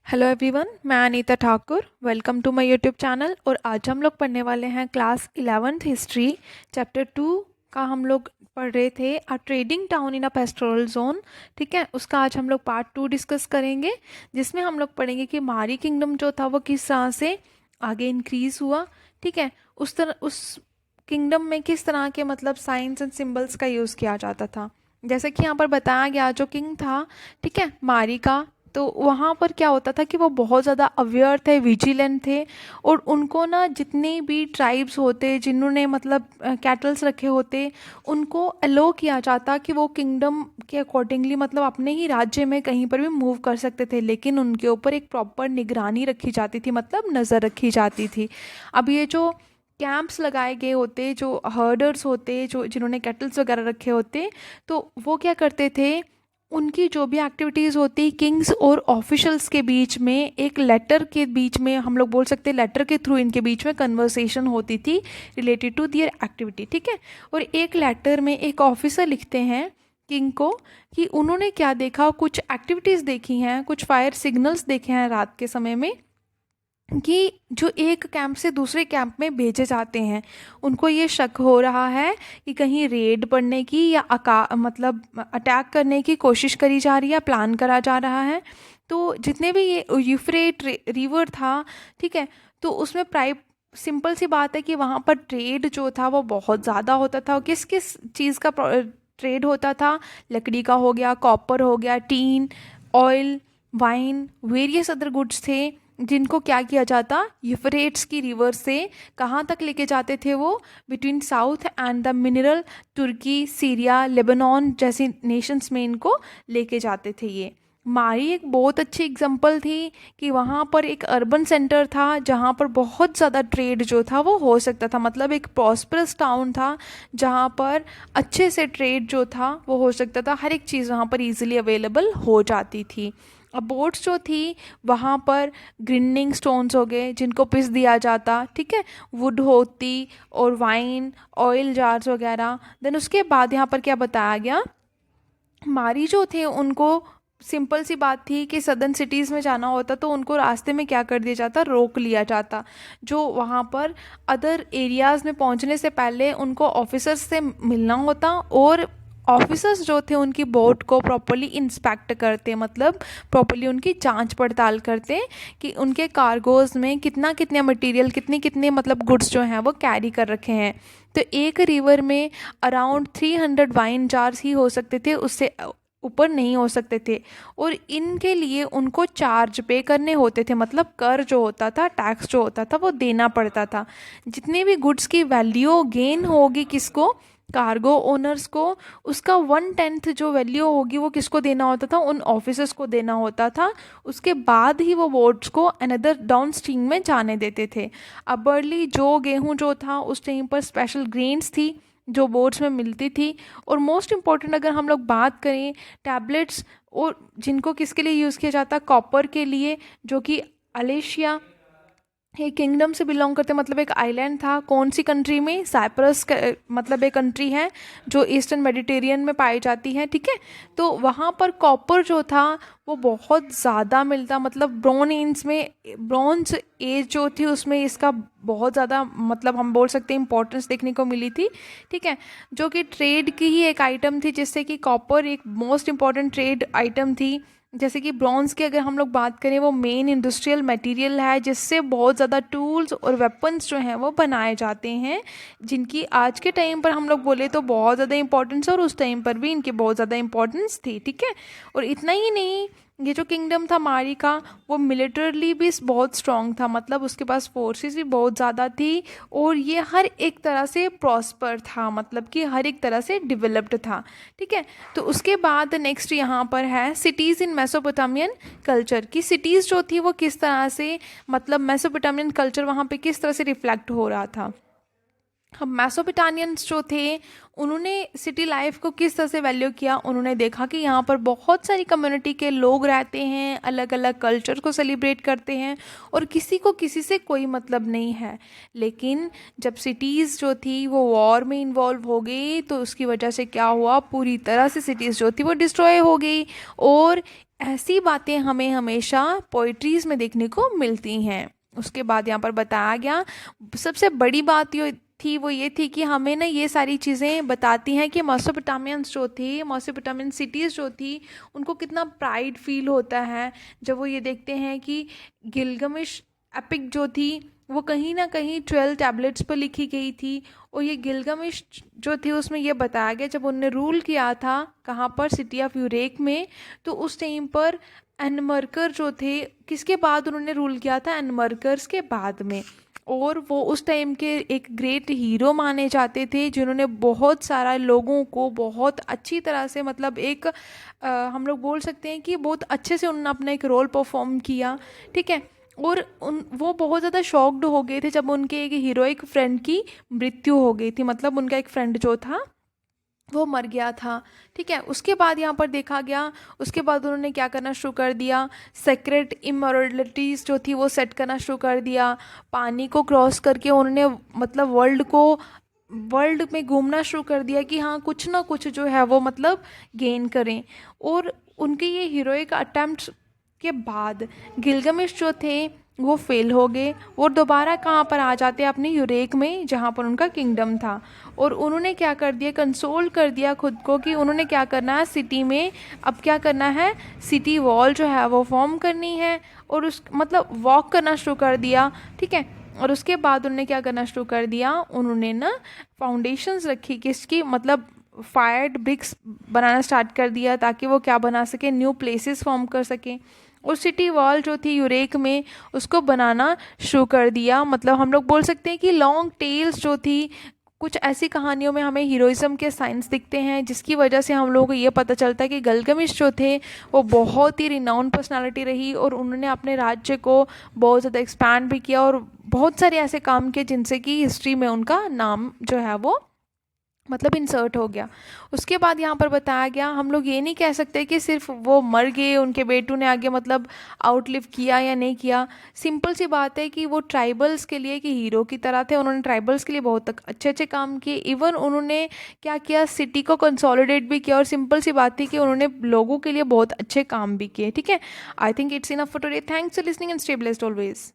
Hello everyone, मैं Anita Thakur. Welcome to my YouTube channel. और आज हम लोग पढ़ने वाले हैं क्लास 11th हिस्ट्री चैप्टर 2 का। हम लोग पढ़ रहे थे अ trading town in a pastoral zone. ठीक है, उसका आज हम लोग पार्ट 2 डिस्कस करेंगे, जिसमें हम लोग पढ़ेंगे कि मारी किंगडम जो था वो किस तरह से आगे इंक्रीज हुआ। ठीक है, उस किंगडम में किस तरह के मतलब साइंस एंड सिंबल्स का यूज़ किया जाता था। जैसे कि यहाँ पर बताया गया, जो किंग था, ठीक है, मारी का, तो वहाँ पर क्या होता था कि वो बहुत ज़्यादा अवेयर थे, विजिलेंट थे। और उनको ना जितने भी ट्राइब्स होते जिन्होंने मतलब कैटल्स रखे होते, उनको अलो किया जाता कि वो किंगडम के अकॉर्डिंगली मतलब अपने ही राज्य में कहीं पर भी मूव कर सकते थे, लेकिन उनके ऊपर एक प्रॉपर निगरानी रखी जाती थी, मतलब नज़र रखी जाती थी। अब ये जो कैंप्स लगाए गए होते, जो हर्डर्स होते, जो जिन्होंने कैटल्स वगैरह रखे होते, तो वो क्या करते थे, उनकी जो भी एक्टिविटीज़ होती किंग्स और ऑफिशियल्स के बीच में, एक लेटर के बीच में, हम लोग बोल सकते हैं लेटर के थ्रू इनके बीच में कन्वर्सेशन होती थी रिलेटेड टू दियर एक्टिविटी। ठीक है, और एक लेटर में एक ऑफिसर लिखते हैं किंग को कि उन्होंने क्या देखा, कुछ एक्टिविटीज़ देखी हैं, कुछ फायर सिग्नल्स देखे हैं रात के समय में, कि जो एक कैंप से दूसरे कैंप में भेजे जाते हैं। उनको ये शक हो रहा है कि कहीं रेड पड़ने की या मतलब अटैक करने की कोशिश करी जा रही है, प्लान करा जा रहा है। तो जितने भी ये यूफ्रेट रिवर था, ठीक है, तो उसमें सिंपल सी बात है कि वहाँ पर ट्रेड जो था वो बहुत ज़्यादा होता था। किस किस चीज़ का ट्रेड होता था? लकड़ी का हो गया, कॉपर हो गया, tin, oil, wine, various other goods थे, जिनको क्या किया जाता, यूफ्रेट्स की रिवर से कहाँ तक लेके जाते थे वो? Between south and the mineral, तुर्की, सीरिया, लेबनान जैसी नेशंस में इनको लेके जाते थे ये। मारी एक बहुत अच्छी एग्जांपल थी कि वहाँ पर एक अर्बन सेंटर था जहाँ पर बहुत ज़्यादा ट्रेड जो था वो हो सकता था, मतलब एक प्रॉस्परस टाउन था जहाँ पर अच्छे से ट्रेड जो था वो हो सकता था। हर एक चीज़ वहाँ पर इजीली अवेलेबल हो जाती थी। अब बोट्स जो थी वहाँ पर ग्रिंडिंग स्टोन्स हो गए जिनको पिस दिया जाता, ठीक है, वुड होती, और वाइन, ऑयल जार्स वगैरह। देन उसके बाद यहाँ पर क्या बताया गया, मारी जो थे उनको सिंपल सी बात थी कि सदर्न सिटीज़ में जाना होता तो उनको रास्ते में क्या कर दिया जाता, रोक लिया जाता। जो वहाँ पर अदर एरियाज़ में पहुँचने से पहले उनको ऑफिसर्स से मिलना होता, और ऑफिसर्स जो थे उनकी बोट को प्रॉपरली इंस्पेक्ट करते, मतलब प्रॉपरली उनकी जांच पड़ताल करते कि उनके कार्गोज में कितना कितना मटेरियल, कितने कितने मतलब गुड्स जो हैं वो कैरी कर रखे हैं। तो एक रिवर में अराउंड 300 वाइन जार्स ही हो सकते थे, उससे ऊपर नहीं हो सकते थे। और इनके लिए उनको चार्ज पे करने होते थे, मतलब कर जो होता था, टैक्स जो होता था वो देना पड़ता था। जितने भी गुड्स की वैल्यू गेन होगी किसको, कार्गो ओनर्स को, उसका 1/10 जो वैल्यू होगी वो किसको देना होता था, उन ऑफिसर्स को देना होता था। उसके बाद ही वो बोट्स को अनदर डाउन स्ट्रीम में जाने देते थे। अब बर्ली जो गेहूं जो था उस टाइम पर स्पेशल ग्रेन्स थी जो बोर्ड्स में मिलती थी। और मोस्ट इम्पॉर्टेंट अगर हम लोग बात करें, टैबलेट्स, और जिनको किसके लिए यूज़ किया जाता, कॉपर के लिए, जो कि अलेशिया ये किंगडम से बिलोंग करते, मतलब एक आइलैंड था। कौन सी कंट्री में? साइप्रस मतलब एक कंट्री है जो ईस्टर्न मेडिटेरियन में पाई जाती है, ठीक है। तो वहाँ पर कॉपर जो था वो बहुत ज़्यादा मिलता, मतलब ब्रॉन्ज एज जो थी उसमें इसका बहुत ज़्यादा मतलब हम बोल सकते हैं इंपॉर्टेंस देखने को मिली थी, ठीक है। जो कि ट्रेड की ही एक आइटम थी, जिससे कि कॉपर एक मोस्ट इम्पॉर्टेंट ट्रेड आइटम थी। जैसे कि ब्रॉन्ज की अगर हम लोग बात करें, वो मेन इंडस्ट्रियल मटेरियल है जिससे बहुत ज़्यादा टूल्स और वेपन्स जो हैं वो बनाए जाते हैं, जिनकी आज के टाइम पर हम लोग बोले तो बहुत ज़्यादा इंपॉर्टेंस है, और उस टाइम पर भी इनकी बहुत ज़्यादा इंपॉर्टेंस थी, ठीक है। और इतना ही नहीं, ये जो किंगडम था मारी का, वो मिलिटरली भी बहुत स्ट्रॉन्ग था, मतलब उसके पास फोर्सेस भी बहुत ज़्यादा थी। और ये हर एक तरह से प्रॉस्पर था, मतलब कि हर एक तरह से डेवलप्ड था, ठीक है। तो उसके बाद नेक्स्ट यहाँ पर है सिटीज़ इन मेसोपोटामियन कल्चर, की सिटीज़ जो थी वो किस तरह से, मतलब मेसोपोटामियन कल्चर वहाँ पे किस तरह से रिफ्लेक्ट हो रहा था। हम मैसोपोटामियंस जो थे उन्होंने सिटी लाइफ को किस तरह से वैल्यू किया। उन्होंने देखा कि यहाँ पर बहुत सारी कम्युनिटी के लोग रहते हैं, अलग अलग कल्चर को सेलिब्रेट करते हैं, और किसी को किसी से कोई मतलब नहीं है। लेकिन जब सिटीज़ जो थी वो वॉर में इन्वॉल्व हो गई, तो उसकी वजह से क्या हुआ, पूरी तरह से सिटीज़ जो थी वो डिस्ट्रॉय हो गई। और ऐसी बातें हमें हमेशा पोइट्रीज में देखने को मिलती हैं। उसके बाद यहाँ पर बताया गया सबसे बड़ी बात वो ये थी कि हमें ना ये सारी चीज़ें बताती हैं कि मेसोपोटामियंस जो थे, मेसोपोटामियन सिटीज़ जो थी, उनको कितना प्राइड फील होता है जब वो ये देखते हैं कि गिलगमिश एपिक जो थी वो कहीं ना कहीं 12 टैबलेट्स पर लिखी गई थी। और ये गिलगमिश जो थी उसमें ये बताया गया जब उन्होंने रूल किया था कहाँ पर, सिटी ऑफ यूरेक में, तो उस टाइम पर एनमर्कर जो थे, किसके बाद उन्होंने रूल किया था, एनमर्कर्स के बाद में। और वो उस टाइम के एक ग्रेट हीरो माने जाते थे जिन्होंने बहुत सारा लोगों को बहुत अच्छी तरह से, मतलब एक हम लोग बोल सकते हैं कि बहुत अच्छे से उन्होंने अपना एक रोल परफॉर्म किया, ठीक है। और वो बहुत ज़्यादा शॉक्ड हो गए थे जब उनके एक हीरोइक फ्रेंड की मृत्यु हो गई थी, मतलब उनका एक फ्रेंड जो था वो मर गया था, ठीक है। उसके बाद यहाँ पर देखा गया, उसके बाद उन्होंने क्या करना शुरू कर दिया, सेक्रेट इमोरलिटीज़ जो थी वो सेट करना शुरू कर दिया। पानी को क्रॉस करके उन्होंने मतलब वर्ल्ड में घूमना शुरू कर दिया कि हाँ कुछ ना कुछ जो है वो मतलब गेन करें। और उनके ये हीरोइक अटेम्प्ट के बाद गिलगमेश जो थे वो फेल हो गए और दोबारा कहाँ पर आ जाते हैं, अपने यूरेक में जहाँ पर उनका किंगडम था। और उन्होंने क्या कर दिया, कंसोल कर दिया खुद को कि उन्होंने क्या करना है सिटी में, अब क्या करना है, सिटी वॉल जो है वो फॉर्म करनी है और उस मतलब वॉक करना शुरू कर दिया, ठीक है। और उसके बाद उन्होंने क्या करना शुरू कर दिया, उन्होंने ना फाउंडेशंस रखी किसकी, मतलब फायर्ड ब्रिक्स बनाना स्टार्ट कर दिया ताकि वो क्या बना सके, न्यू प्लेसेस फॉर्म कर सकें। और सिटी वॉल जो थी यूरेक में उसको बनाना शुरू कर दिया। मतलब हम लोग बोल सकते हैं कि लॉन्ग टेल्स जो थी, कुछ ऐसी कहानियों में हमें हीरोइज्म के साइंस दिखते हैं जिसकी वजह से हम लोगों को ये पता चलता है कि गिलगमेश जो थे वो बहुत ही रिनाउंड पर्सनालिटी रही और उन्होंने अपने राज्य को बहुत ज़्यादा एक्सपैंड भी किया और बहुत सारे ऐसे काम किए जिनसे कि हिस्ट्री में उनका नाम जो है वो मतलब इंसर्ट हो गया। उसके बाद यहाँ पर बताया गया, हम लोग ये नहीं कह सकते कि सिर्फ वो मर गए, उनके बेटों ने आगे मतलब आउटलिव किया या नहीं किया। सिंपल सी बात है कि वो ट्राइबल्स के लिए कि हीरो की तरह थे, उन्होंने ट्राइबल्स के लिए बहुत अच्छे अच्छे काम किए। इवन उन्होंने क्या किया, सिटी को कंसोलिडेट भी किया और सिंपल सी बात थी कि उन्होंने लोगों के लिए बहुत अच्छे काम भी किए, ठीक है। I think it's enough for today. Thanks for listening and stay blessed always.